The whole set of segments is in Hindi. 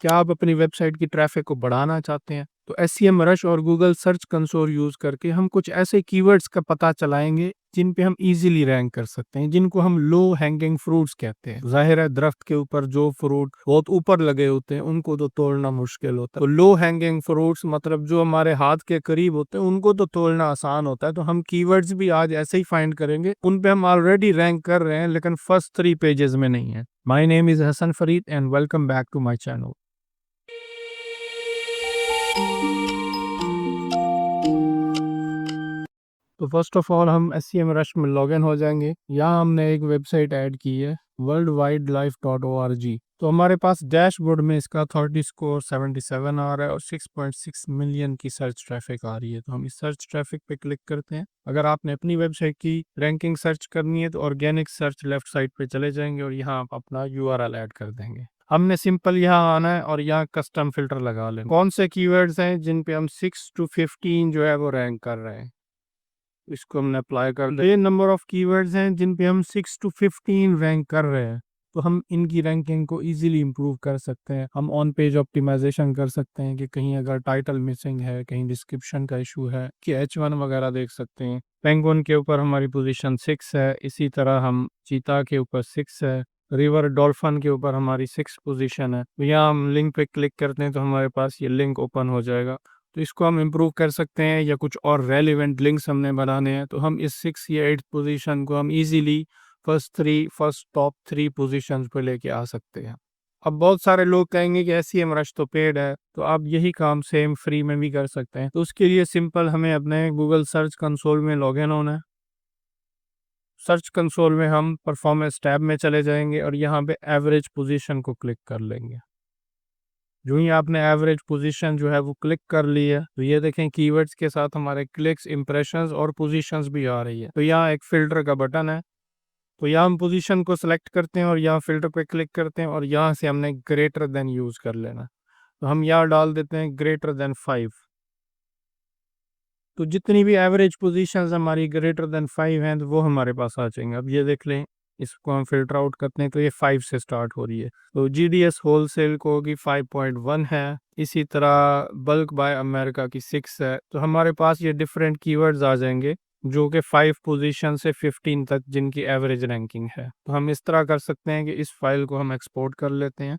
क्या आप अपनी वेबसाइट की ट्रैफिक को बढ़ाना चाहते हैं? तो एसईएम रश और गूगल सर्च कंसोल यूज करके हम कुछ ऐसे कीवर्ड्स का पता चलाएंगे जिन पे हम इजीली रैंक कर सकते हैं, जिनको हम लो हैंगिंग फ्रूट्स कहते हैं। जाहिर है, दरख्त के ऊपर जो फ्रूट बहुत ऊपर लगे होते हैं उनको तो तोड़ना मुश्किल होता है। तो लो हैंगिंग फ्रूट्स मतलब जो हमारे हाथ के करीब होते हैं उनको तो तोड़ना आसान होता है। तो हम कीवर्ड्स भी आज ऐसे ही फाइंड करेंगे, उन पे हम ऑलरेडी रैंक कर रहे हैं लेकिन फर्स्ट 3 पेजेस में नहीं है। My name is Hasan Farid and welcome back to my channel. तो फर्स्ट ऑफ ऑल हम एससीएम रश में लॉगिन हो जाएंगे। यहाँ हमने एक वेबसाइट ऐड की है worldwidelife.org। तो हमारे पास डैशबोर्ड में इसका अथॉरिटी स्कोर 77 आ रहा है और 6.6 मिलियन की सर्च ट्रैफिक आ रही है। तो हम इस सर्च ट्रैफिक पे क्लिक करते हैं। अगर आपने अपनी वेबसाइट की रैंकिंग सर्च करनी है तो ऑर्गेनिक सर्च लेफ्ट साइड पे चले जाएंगे और यहाँ आप अपना यूआरएल ऐड कर देंगे। हमने सिंपल यहाँ आना है और यहाँ कस्टम फिल्टर लगा लें। कौन से कीवर्ड्स हैं जिन पे हम 6 to 15 जो है वो रैंक कर रहे हैं, इसको हमने अप्लाई कर दिया। ये नंबर ऑफ कीवर्ड्स हैं जिन पे हम 6 to 15 रैंक कर रहे हैं। तो हम इनकी रैंकिंग को इजीली इंप्रूव कर सकते हैं। हम ऑन पेज ऑप्टिमाइजेशन कर सकते हैं कि कहीं अगर टाइटल मिसिंग है, कहीं डिस्क्रिप्शन का इशू है, कि H1 वगैरह देख सकते हैं। पेंगुइन के ऊपर हमारी पोजीशन 6 है, इसी तरह हम चीता के ऊपर 6 है, रिवर डॉल्फिन के ऊपर हमारी 6 पोजीशन है। तो यहाँ हम लिंक पे क्लिक करते हैं तो हमारे पास ये लिंक ओपन हो जाएगा। तो इसको हम इम्प्रूव कर सकते हैं या कुछ और रेलिवेंट लिंक्स हमने बनाने हैं तो हम इस 6 या 8 पोजीशन को हम इजीली फर्स्ट टॉप 3 पोजीशंस पे लेके आ सकते हैं। अब बहुत सारे लोग कहेंगे कि एसईएम रश तो पेड है, तो आप यही काम सेम फ्री में भी कर सकते हैं। तो उसके लिए सिंपल हमें अपने गूगल सर्च कंसोल में लॉगिन होना है। सर्च कंसोल में हम परफॉर्मेंस टैब में चले जाएंगे और यहाँ पे एवरेज पोजीशन को क्लिक कर लेंगे। जो ही आपने एवरेज पोजीशन जो है वो क्लिक कर ली है तो ये देखें कीवर्ड्स के साथ हमारे क्लिक्स, इंप्रेशंस और पोजीशंस भी आ रही है। तो यहाँ एक फिल्टर का बटन है, तो यहाँ हम पोजीशन को सिलेक्ट करते हैं और यहाँ फिल्टर पे क्लिक करते हैं और यहाँ से हमने ग्रेटर देन यूज कर लेना। तो हम यहाँ डाल देते हैं ग्रेटर देन 5। तो जितनी भी एवरेज पोजीशंस हमारी ग्रेटर देन 5 हैं तो वो हमारे पास आ जाएंगे। अब ये देख लें, इसको हम फिल्टर आउट करते हैं तो ये 5 से स्टार्ट हो रही है। तो जीडीएस होलसेल को की 5.1 है, इसी तरह बल्क बाय अमेरिका की 6 है। तो हमारे पास ये डिफरेंट कीवर्ड्स आ जाएंगे जो कि 5 पोजीशन से 15 तक जिनकी एवरेज रैंकिंग है। तो हम इस तरह कर सकते हैं कि इस फाइल को हम एक्सपोर्ट कर लेते हैं।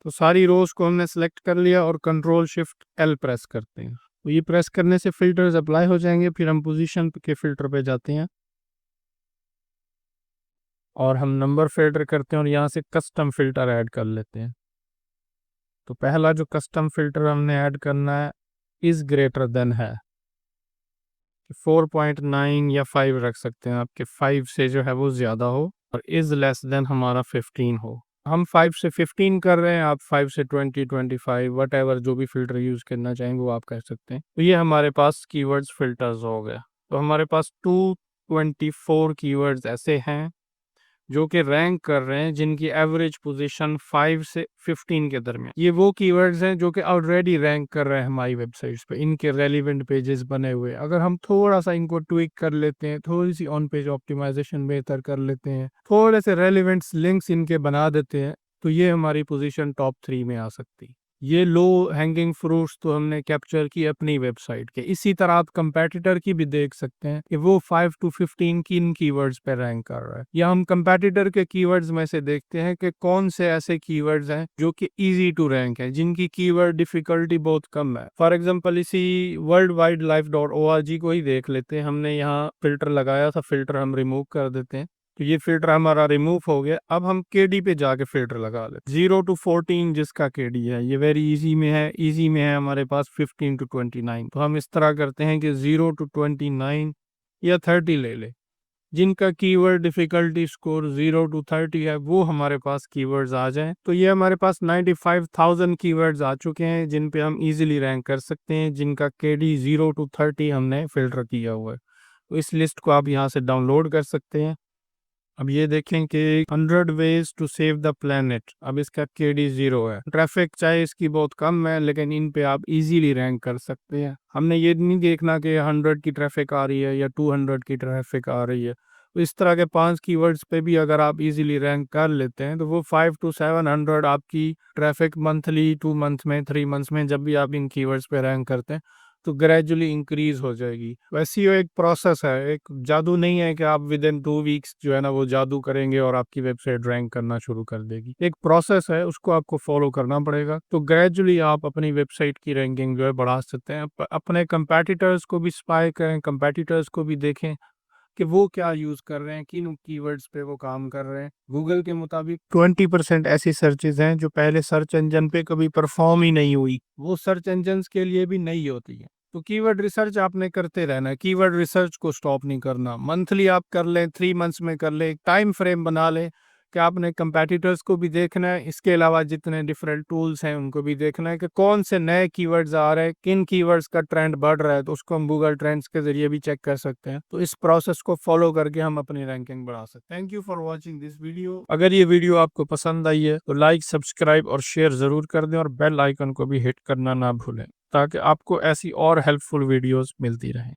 तो सारी रोज को हमने सेलेक्ट कर लिया और कंट्रोल शिफ्ट एल प्रेस करते हैं। तो ये प्रेस करने से फिल्टर्स अप्लाई हो जाएंगे। फिर हम पोजीशन के फिल्टर पे जाते हैं और हम नंबर फिल्टर करते हैं और यहाँ से कस्टम फिल्टर ऐड कर लेते हैं। तो पहला जो कस्टम फिल्टर हमने ऐड करना है इज ग्रेटर देन है, 4.9 या 5 रख सकते हैं आपके, 5 से जो है वो ज़्यादा हो, और इज लेस देन हमारा 15 हो। हम 5 से 15 कर रहे हैं, आप 5 से 20, 25 वट एवर जो भी फिल्टर यूज़ करना चाहेंगे वो आप कर सकते हैं। तो ये हमारे पास कीवर्ड्स फिल्टर्स हो गया। तो हमारे पास 224 कीवर्ड्स ऐसे हैं जो कि रैंक कर रहे हैं जिनकी एवरेज पोजीशन 5 से 15 के दरमियान। ये वो कीवर्ड्स हैं जो कि ऑलरेडी रैंक कर रहे हैं हमारी वेबसाइट्स पे, इनके रेलिवेंट पेजेस बने हुए। अगर हम थोड़ा सा इनको ट्विक कर लेते हैं, थोड़ी सी ऑन पेज ऑप्टिमाइजेशन बेहतर कर लेते हैं, थोड़े से रेलिवेंट लिंक्स इनके बना देते हैं, तो ये हमारी पोजीशन टॉप 3 में आ सकती। ये लो हैंगिंग फ्रूट्स तो हमने कैप्चर की अपनी वेबसाइट के। इसी तरह आप कंपैटिटर की भी देख सकते हैं कि वो 5 to 15 किन कीवर्ड्स पे रैंक कर रहा है, या हम कंपैटिटर के कीवर्ड्स में से देखते हैं कि कौन से ऐसे कीवर्ड्स हैं जो कि इजी टू रैंक है, जिनकी कीवर्ड डिफिकल्टी बहुत कम है। फॉर एग्जांपल इसी worldwidelife.org को ही देख लेते हैं। हमने यहाँ फिल्टर लगाया था, फिल्टर हम रिमूव कर देते हैं। तो ये फिल्टर हमारा रिमूव हो गया। अब हम केडी पे जाके फिल्टर लगा लेते। 0 to 14 जिसका केडी है, ये वेरी इजी में है। इजी में है हमारे पास 15 to 29। तो हम इस तरह करते हैं कि 0 to 29 या 30 ले ले। जिनका कीवर्ड डिफिकल्टी स्कोर 0 to 30 है वो हमारे पास कीवर्ड्स आ जाएं। तो ये हमारे पास 95,000 कीवर्ड्स आ चुके हैं जिन पे हम इजीली रैंक कर सकते हैं, जिनका केडी 0 to 30 हमने फिल्टर किया हुआ है। तो इस लिस्ट को आप यहाँ से डाउनलोड कर सकते हैं। अब ये देखें कि 100 ways to save the planet, अब इसका केडी 0 है। ट्रैफिक चाहे इसकी बहुत कम है लेकिन इन पे आप इजीली रैंक कर सकते हैं। हमने ये नहीं देखना कि 100 की ट्रैफिक आ रही है या 200 की ट्रैफिक आ रही है। तो इस तरह के 5 कीवर्ड्स पे भी अगर आप इजीली रैंक कर लेते हैं तो वो 5 टू 700 आपकी ट्रैफिक मंथली, 2 मंथ में, 3 मंथ्स में जब भी आप इन कीवर्ड्स पे रैंक करते हैं तो ग्रेजुअली इंक्रीज हो जाएगी। वैसे ये एक प्रोसेस है, एक जादू नहीं है कि आप विद इन 2 वीक्स जो है ना वो जादू करेंगे और आपकी वेबसाइट रैंक करना शुरू कर देगी। एक प्रोसेस है, उसको आपको फॉलो करना पड़ेगा। तो ग्रेजुअली आप अपनी वेबसाइट की रैंकिंग जो है बढ़ा सकते हैं। अपने कंपेटिटर्स को भी स्पाई करें, कंपेटिटर्स को भी देखें कि वो क्या यूज़ कर रहे हैं, किन कीवर्ड्स पे वो काम कर रहे हैं। गूगल के मुताबिक 20% ऐसी सर्चेज हैं जो पहले सर्च इंजन पे कभी परफॉर्म ही नहीं हुई, वो सर्च इंजन्स के लिए भी नई होती है। तो कीवर्ड रिसर्च आपने करते रहना है, कीवर्ड रिसर्च को स्टॉप नहीं करना। मंथली आप कर लें, 3 मंथ्स में कर लें, एक टाइम फ्रेम बना लें कि आपने कंपेटिटर्स को भी देखना है, इसके अलावा जितने डिफरेंट टूल्स हैं उनको भी देखना है कि कौन से नए कीवर्ड्स आ रहे हैं, किन कीवर्ड्स का ट्रेंड बढ़ रहा है, तो उसको हम गूगल ट्रेंड्स के जरिए भी चेक कर सकते हैं। तो इस प्रोसेस को फॉलो करके हम अपनी रैंकिंग बढ़ा सकते हैं। Thank you for watching this video. अगर ये वीडियो आपको पसंद आई है तो लाइक, सब्सक्राइब और शेयर ज़रूर कर दें और बेल आइकन को भी हिट करना ना भूलें ताकि आपको ऐसी और हेल्पफुल वीडियोज़ मिलती रहें।